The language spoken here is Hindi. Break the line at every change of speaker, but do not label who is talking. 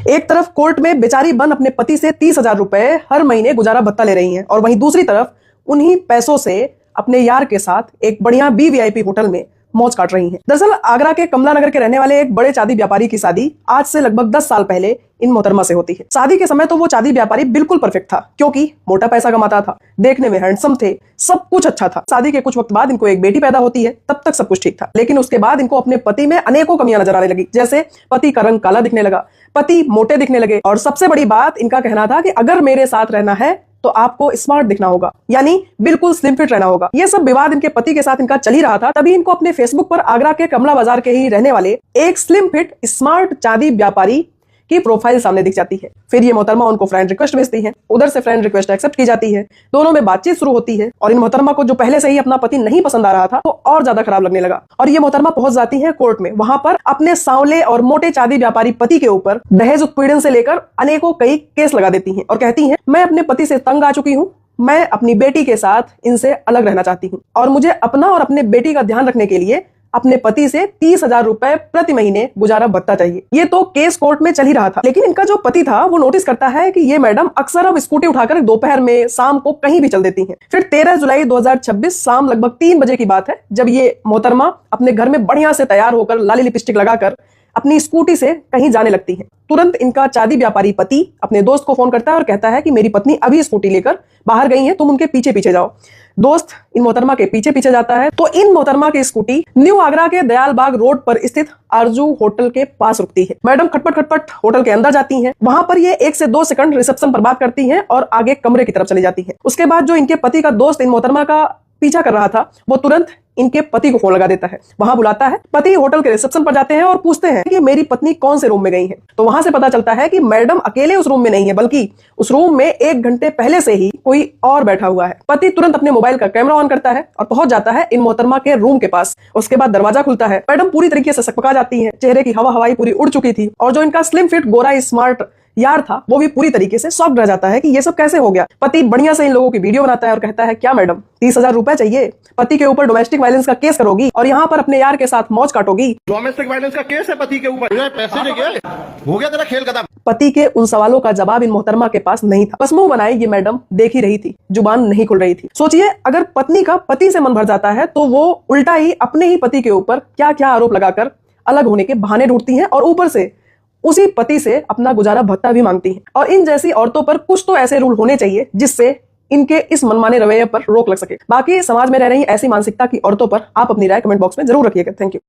एक तरफ कोर्ट में बेचारी बन अपने पति से 30,000 रुपए हर महीने गुजारा भत्ता ले रही हैं और वहीं दूसरी तरफ उन्हीं पैसों से अपने यार के साथ एक बढ़िया BVIP होटल में मौज काट रही हैं। दरअसल आगरा के कमला नगर के रहने वाले एक बड़े चांदी व्यापारी की शादी आज से लगभग 10 साल पहले इन मोहतरमा से होती है। शादी के समय तो वो चांदी व्यापारी बिल्कुल परफेक्ट था, क्योंकि मोटा पैसा कमाता था, देखने में हैंडसम थे, सब कुछ अच्छा था। शादी के कुछ वक्त बाद इनको एक बेटी पैदा होती है, तब तक सब कुछ ठीक था। लेकिन उसके बाद इनको अपने पति में अनेकों कमियां नजर आने लगी, जैसे पति का रंग काला दिखने लगा, पति मोटे दिखने लगे और सबसे बड़ी बात इनका कहना था कि अगर मेरे साथ रहना है तो आपको स्मार्ट दिखना होगा, यानी बिल्कुल स्लिम फिट रहना होगा। ये सब विवाद इनके पति के साथ इनका चल ही रहा था, तभी इनको अपने फेसबुक पर आगरा के कमला बाजार के ही रहने वाले एक स्लिम फिट स्मार्ट चांदी व्यापारी की प्रोफाइल सामने दिख जाती है। फिर ये मोहतरमा उनको फ्रेंड रिक्वेस्ट भेजती है, उधर से फ्रेंड रिक्वेस्ट एक्सेप्ट की जाती है, दोनों में बातचीत शुरू होती है और इन मोहतरमा को जो पहले से ही अपना पति नहीं पसंद आ रहा था वो और ज्यादा खराब लगने लगा और ये मोहतरमा पहुंच जाती है कोर्ट में। वहां पर अपने सांवले और मोटे चांदी व्यापारी पति के ऊपर दहेज उत्पीड़न से लेकर अनेकों कई केस लगा देती है और कहती है, मैं अपने पति से तंग आ चुकी हूँ, मैं अपनी बेटी के साथ इनसे अलग रहना चाहती हूँ और मुझे अपना और अपने बेटी का ध्यान रखने के लिए अपने पति से 30,000 रुपए प्रति महीने गुजारा भत्ता चाहिए। ये तो केस कोर्ट में चल ही रहा था, लेकिन इनका जो पति था वो नोटिस करता है कि ये मैडम अक्सर अब स्कूटी उठाकर दोपहर में शाम को कहीं भी चल देती हैं। फिर 13 जुलाई 2026 शाम लगभग 3 बजे की बात है, जब ये मोहतरमा अपने घर में बढ़िया से तैयार होकर लाली लिपस्टिक लगाकर अपनी स्कूटी से कहीं जाने लगती है। तुरंत इनका चांदी व्यापारी पति अपने दोस्त को फोन करता है और कहता है कि मेरी पत्नी अभी स्कूटी लेकर बाहर गई है, तुम उनके पीछे पीछे जाओ। दोस्त इन मोहतरमा के पीछे पीछे जाता है तो इन मोहतरमा की स्कूटी न्यू आगरा के दयाल बाग रोड पर स्थित आरजू होटल के पास रुकती है। मैडम खटपट खटपट होटल के अंदर जाती हैं, वहां पर ये 1 से 2 सेकंड रिसेप्शन पर बात करती हैं और आगे कमरे की तरफ चली जाती है। उसके बाद जो इनके पति का दोस्त इन मोहतरमा का पीछा कर रहा था वो तुरंत इनके पति को फोन लगा देता है, वहां बुलाता है। पति होटल के रिसेप्शन पर जाते हैं और पूछते हैं कि मेरी पत्नी कौन से रूम में गई है। तो वहां से पता चलता है कि मैडम अकेले उस रूम में नहीं है, बल्कि उस रूम में 1 घंटे पहले से ही कोई और बैठा हुआ है। पति तुरंत अपने मोबाइल का कैमरा ऑन करता है और पहुंच जाता है इन मोहतरमा के रूम के पास। उसके बाद दरवाजा खुलता है, मैडम पूरी तरीके से सकपका जाती है, चेहरे की हवाई पूरी उड़ चुकी थी और जो इनका स्लिम फिट गोरा स्मार्ट यार था वो भी पूरी तरीके से शॉक्ड रह जाता है कि ये सब कैसे हो गया। पति बढ़िया से इन लोगों की वीडियो बनाता है और कहता है, क्या मैडम 30,000 रुपए चाहिए? पति के ऊपर डोमेस्टिक वायलेंस का केस करोगी और यहाँ पर अपने यार के साथ मौज काटोगी?
डोमेस्टिक वायलेंस का केस है पति के ऊपर, पैसे लेके हो गया तेरा खेल खत्म।
पति के उन सवालों का जवाब इन मोहतरमा के पास नहीं था, बस मुंह बनाए ये मैडम देख ही रही थी, जुबान नहीं खुल रही थी। सोचिए, अगर पत्नी का पति से मन भर जाता है तो वो उल्टा ही अपने ही पति के ऊपर क्या क्या आरोप लगाकर अलग होने के बहाने ढूंढती हैं और ऊपर से उसी पति से अपना गुजारा भत्ता भी मांगती हैं। और इन जैसी औरतों पर कुछ तो ऐसे रूल होने चाहिए जिससे इनके इस मनमाने रवैये पर रोक लग सके। बाकी समाज में रह रही ऐसी मानसिकता की औरतों पर आप अपनी राय कमेंट बॉक्स में जरूर रखिएगा। Thank you.